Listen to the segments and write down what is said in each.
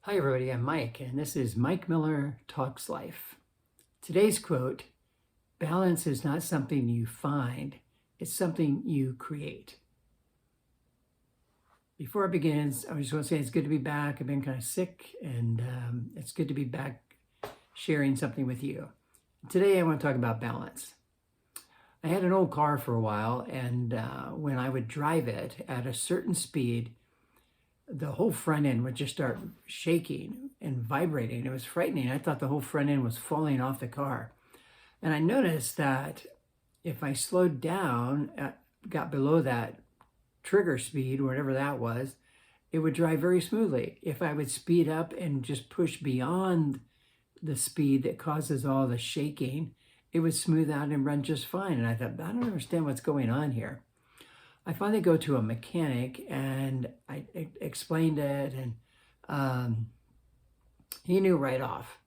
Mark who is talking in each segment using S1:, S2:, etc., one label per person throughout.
S1: Hi, everybody. I'm Mike, and this is Mike Miller Talks Life. Today's quote: balance is not something you find, it's something you create. Before I begin, I just want to say it's good to be back. I've been kind of sick, and it's good to be back sharing something with you. Today, I want to talk about balance. I had an old car for a while, and when I would drive it at a certain speed, the whole front end would just start shaking and vibrating. It was frightening. I thought the whole front end was falling off the car. And I noticed that if I slowed down, got below that trigger speed, whatever that was, it would drive very smoothly. If I would speed up and just push beyond the speed that causes all the shaking, it would smooth out and run just fine. And I thought, I don't understand what's going on here. I finally go to a mechanic and I explained it, and he knew right off.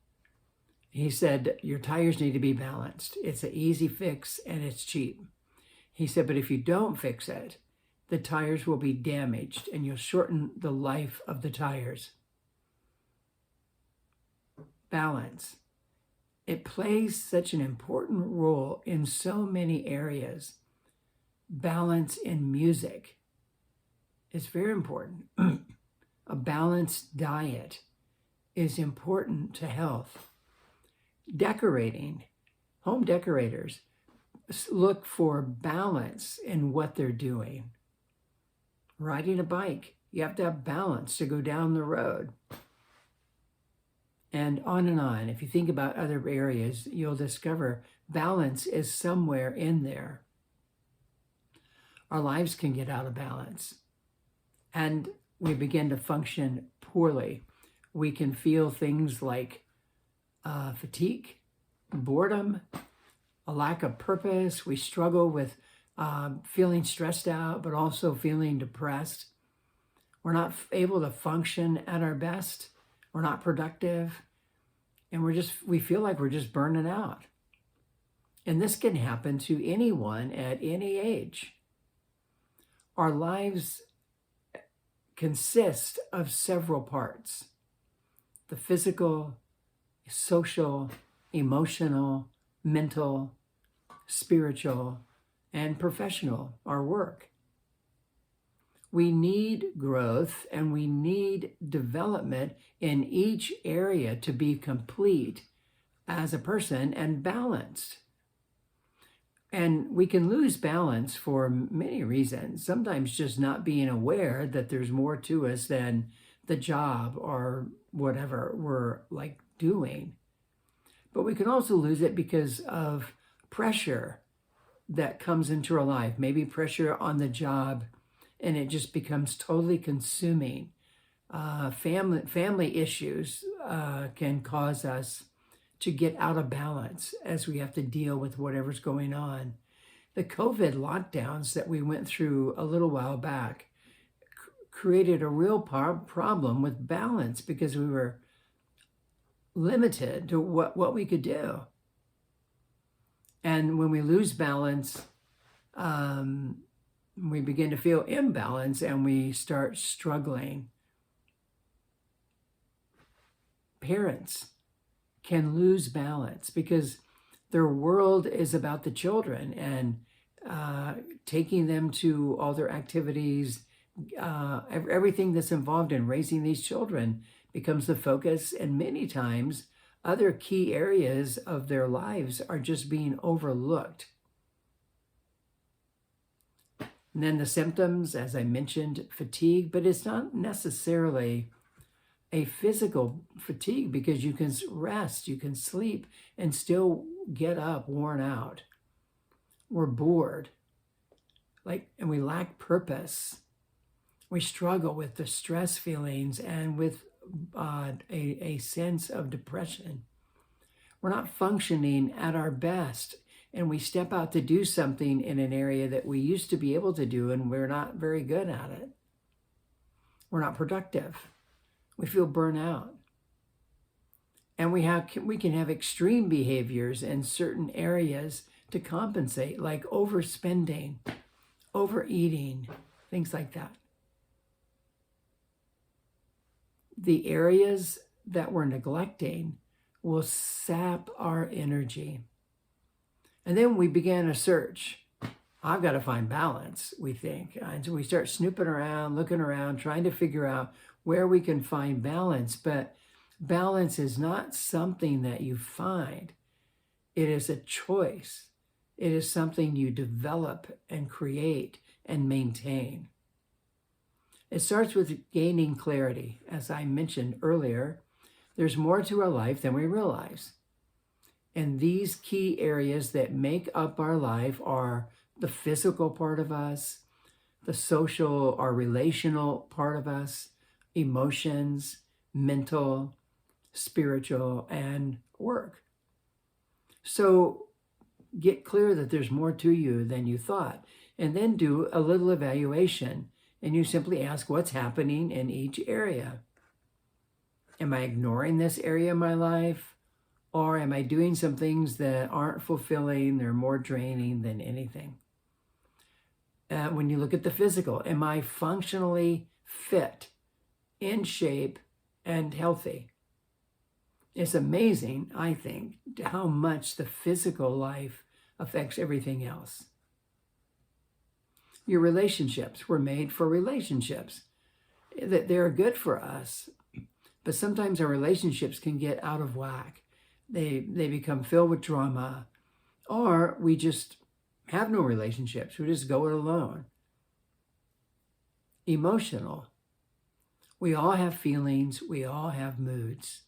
S1: He said, your tires need to be balanced. It's an easy fix and it's cheap. He said, but if you don't fix it, the tires will be damaged and you'll shorten the life of the tires. Balance. It plays such an important role in so many areas. Balance in music is very important. A balanced diet is important to health. Decorating, home decorators look for balance in what they're doing. Riding a bike, you have to have balance to go down the road. And on and on. If you think about other areas, you'll discover balance is somewhere in there. Our lives can get out of balance and we begin to function poorly. We can feel things like fatigue, boredom, a lack of purpose. We struggle with feeling stressed out, but also feeling depressed. We're not able to function at our best. We're not productive. And we feel like we're just burning out. And this can happen to anyone at any age. Our lives consist of several parts: the physical, social, emotional, mental, spiritual, and professional, our work. We need growth and we need development in each area to be complete as a person and balanced. And we can lose balance for many reasons. Sometimes just not being aware that there's more to us than the job or whatever we're doing. But we can also lose it because of pressure that comes into our life. Maybe pressure on the job and it just becomes totally consuming. Family issues can cause us to get out of balance as we have to deal with whatever's going on. The COVID lockdowns that we went through a little while back created a real problem with balance because we were limited to what we could do. And when we lose balance, we begin to feel imbalance and we start struggling. Parents can lose balance because their world is about the children and taking them to all their activities, everything that's involved in raising these children becomes the focus, and many times other key areas of their lives are just being overlooked. And then the symptoms, as I mentioned, fatigue, but it's not necessarily a physical fatigue because you can rest, you can sleep, and still get up worn out. We're bored, and we lack purpose. We struggle with the stress feelings and with a sense of depression. We're not functioning at our best, and we step out to do something in an area that we used to be able to do, and we're not very good at it. We're not productive. We feel burnout. And we can have extreme behaviors in certain areas to compensate, like overspending, overeating, things like that. the areas that we're neglecting will sap our energy. And then we began a search. I've got to find balance, we think. And so we start snooping around, looking around, trying to figure out where we can find balance. But balance is not something that you find. It is a choice. It is something you develop and create and maintain. It starts with gaining clarity. As I mentioned earlier, there's more to our life than we realize. And these key areas that make up our life are the physical part of us, the social or relational part of us, emotions, mental, spiritual, and work. So get clear that there's more to you than you thought, and then do a little evaluation. And you simply ask what's happening in each area. Am I ignoring this area of my life? Or am I doing some things that aren't fulfilling? They're more draining than anything. When you look at the physical, am I functionally fit, in shape, and healthy? It's amazing, I think, how much the physical life affects everything else. Your relationships were made for relationships. That they're good for us, but sometimes our relationships can get out of whack. They become filled with drama, or we just have no relationships. We just go it alone. Emotional. We all have feelings. We all have moods.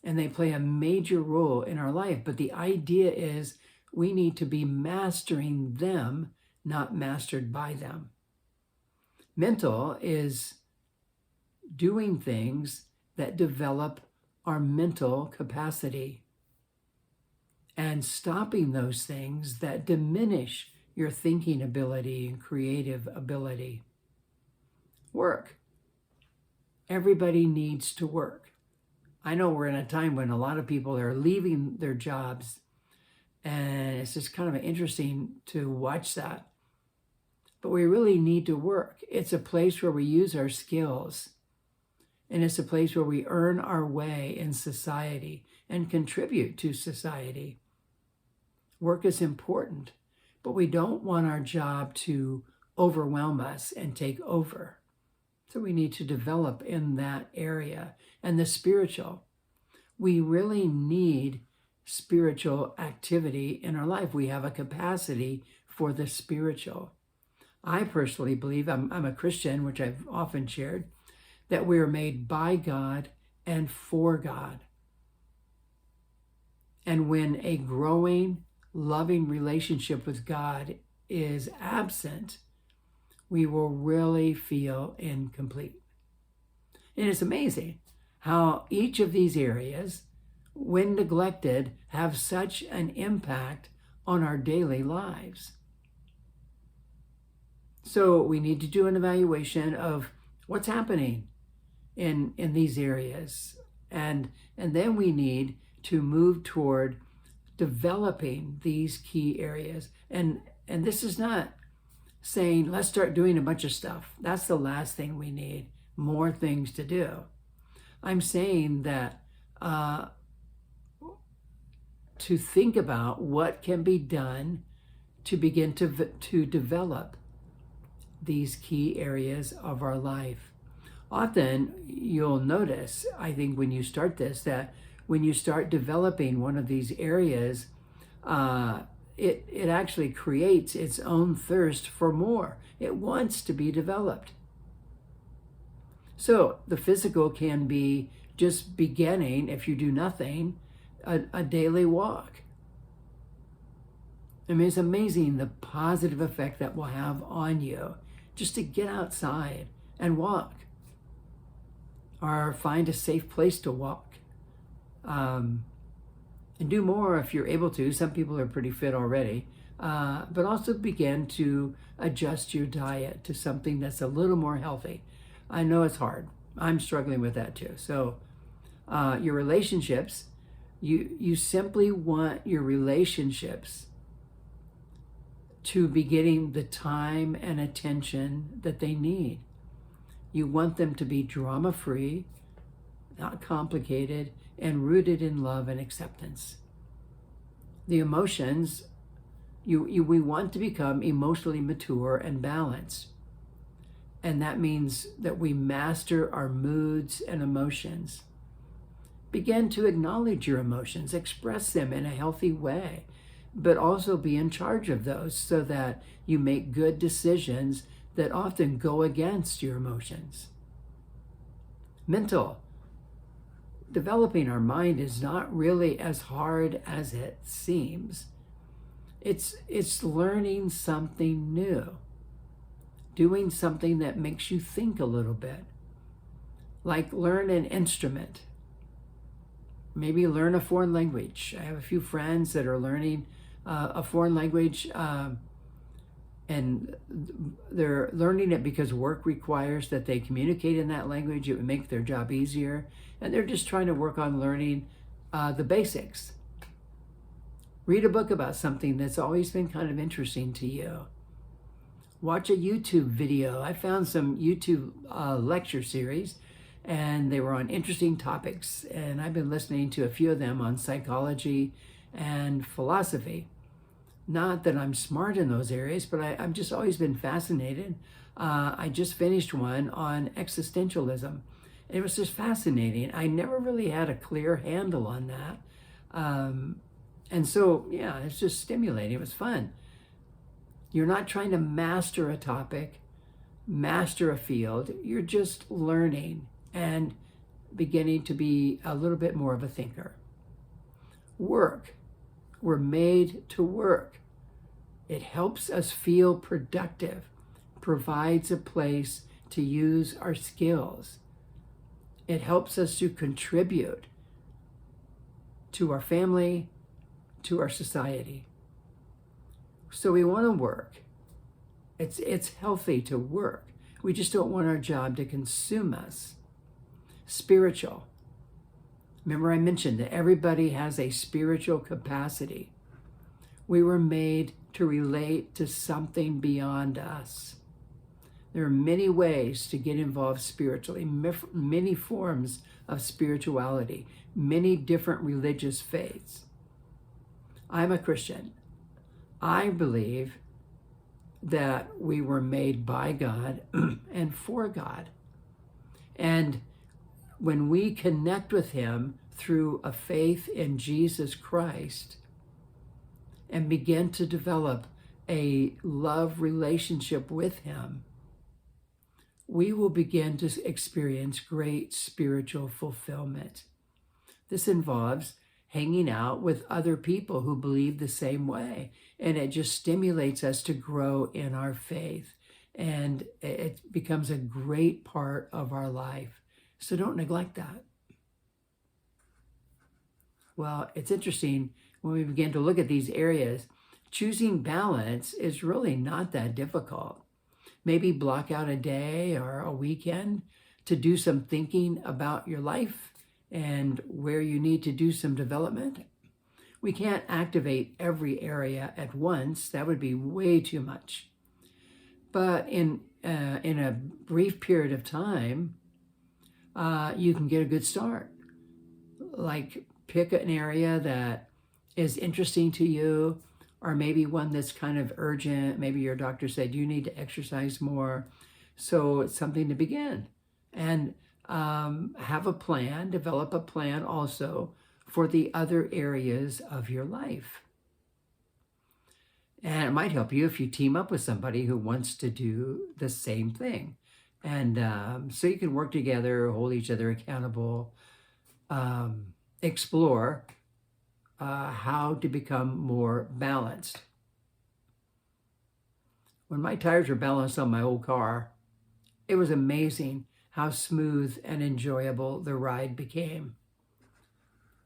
S1: And they play a major role in our life. But the idea is we need to be mastering them, not mastered by them. Mental is doing things that develop our mental capacity and stopping those things that diminish your thinking ability and creative ability. Work. Everybody needs to work. I know we're in a time when a lot of people are leaving their jobs, and it's just kind of interesting to watch that. But we really need to work. It's a place where we use our skills, and it's a place where we earn our way in society and contribute to society. Work is important, but we don't want our job to overwhelm us and take over. So we need to develop in that area. And the spiritual, we really need spiritual activity in our life. We have a capacity for the spiritual. I personally believe, I'm a Christian, which I've often shared, that we are made by God and for God. And when a growing, loving relationship with God is absent, we will really feel incomplete. And it's amazing how each of these areas, when neglected, have such an impact on our daily lives. So we need to do an evaluation of what's happening in these areas. And then we need to move toward developing these key areas. And this is not saying, let's start doing a bunch of stuff. That's the last thing we need, more things to do. I'm saying that to think about what can be done to begin to develop these key areas of our life. Often you'll notice, I think when you start this, that when you start developing one of these areas, it actually creates its own thirst for more. It wants to be developed. So the physical can be just beginning, if you do nothing, a daily walk. I mean, it's amazing the positive effect that will have on you just to get outside and walk, or find a safe place to walk. And do more if you're able to. Some people are pretty fit already. But also begin to adjust your diet to something that's a little more healthy. I know it's hard. I'm struggling with that too. So your relationships, you simply want your relationships to be getting the time and attention that they need. You want them to be drama-free, not complicated, and rooted in love and acceptance. The emotions, we want to become emotionally mature and balanced. And that means that we master our moods and emotions. Begin to acknowledge your emotions, express them in a healthy way, but also be in charge of those so that you make good decisions that often go against your emotions. Mental. Developing our mind is not really as hard as it seems. It's learning something new, doing something that makes you think a little bit, like learn an instrument, maybe learn a foreign language. I have a few friends that are learning a foreign language, and they're learning it because work requires that they communicate in that language. It would make their job easier, and they're just trying to work on learning the basics. Read a book about something that's always been kind of interesting to you. Watch a YouTube video. I found some YouTube lecture series, and they were on interesting topics, and I've been listening to a few of them on psychology and philosophy. Not that I'm smart in those areas, but I've just always been fascinated. I just finished one on existentialism. It was just fascinating. I never really had a clear handle on that. And so, yeah, it's just stimulating. It was fun. You're not trying to master a topic, master a field. You're just learning and beginning to be a little bit more of a thinker. Work. We're made to work. It helps us feel productive, provides a place to use our skills. It helps us to contribute to our family, to our society. So we want to work. It's healthy to work. We just don't want our job to consume us. Spiritual. Remember I mentioned that everybody has a spiritual capacity. We were made to relate to something beyond us. There are many ways to get involved spiritually, many forms of spirituality, many different religious faiths. I'm a Christian. I believe that we were made by God and for God. And when we connect with Him through a faith in Jesus Christ and begin to develop a love relationship with Him, we will begin to experience great spiritual fulfillment. This involves hanging out with other people who believe the same way, and it just stimulates us to grow in our faith, and it becomes a great part of our life. So don't neglect that. Well, it's interesting when we begin to look at these areas. Choosing balance is really not that difficult. Maybe block out a day or a weekend to do some thinking about your life and where you need to do some development. We can't activate every area at once. That would be way too much. But in a brief period of time, you can get a good start. Like pick an area that is interesting to you, or maybe one that's kind of urgent. Maybe your doctor said you need to exercise more. So it's something to begin. And have a plan, develop a plan also for the other areas of your life. And it might help you if you team up with somebody who wants to do the same thing. And so you can work together, hold each other accountable, explore how to become more balanced. When my tires were balanced on my old car, it was amazing how smooth and enjoyable the ride became.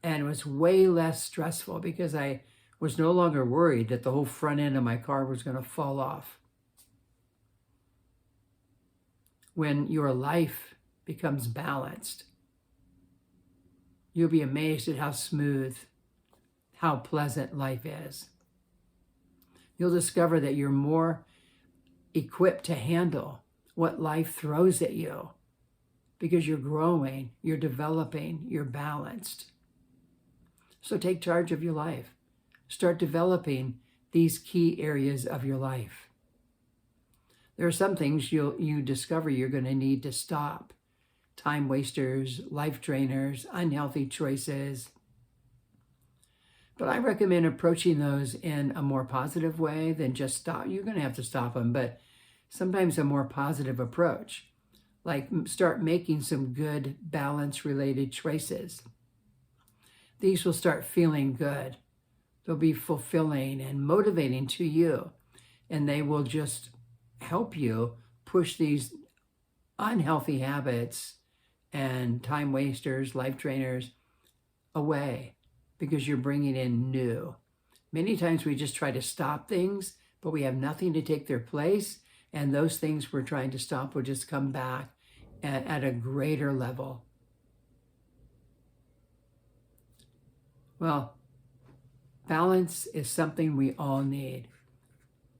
S1: And it was way less stressful because I was no longer worried that the whole front end of my car was going to fall off. When your life becomes balanced, you'll be amazed at how smooth, how pleasant life is. You'll discover that you're more equipped to handle what life throws at you because you're growing, you're developing, you're balanced. So take charge of your life. Start developing these key areas of your life. There are some things you discover you're going to need to stop. Time wasters, life drainers, unhealthy choices. But I recommend approaching those in a more positive way than just stop. You're going to have to stop them, but sometimes a more positive approach. Like start making some good balance-related choices. These will start feeling good. They'll be fulfilling and motivating to you, and they will just help you push these unhealthy habits and time wasters, life drainers away because you're bringing in new. Many times we just try to stop things, but we have nothing to take their place, and those things we're trying to stop will just come back at a greater level. Well, balance is something we all need,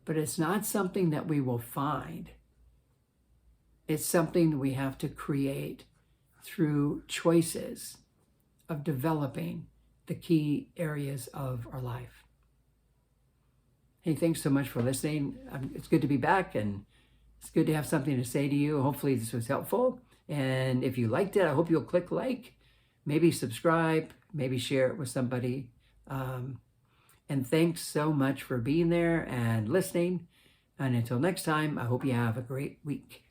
S1: but it's not something that we will find. It's something we have to create through choices of developing the key areas of our life. Hey, thanks so much for listening. It's good to be back, and it's good to have something to say to you. Hopefully this was helpful. And if you liked it, I hope you'll click like, maybe subscribe, maybe share it with somebody. And thanks so much for being there and listening. And until next time, I hope you have a great week.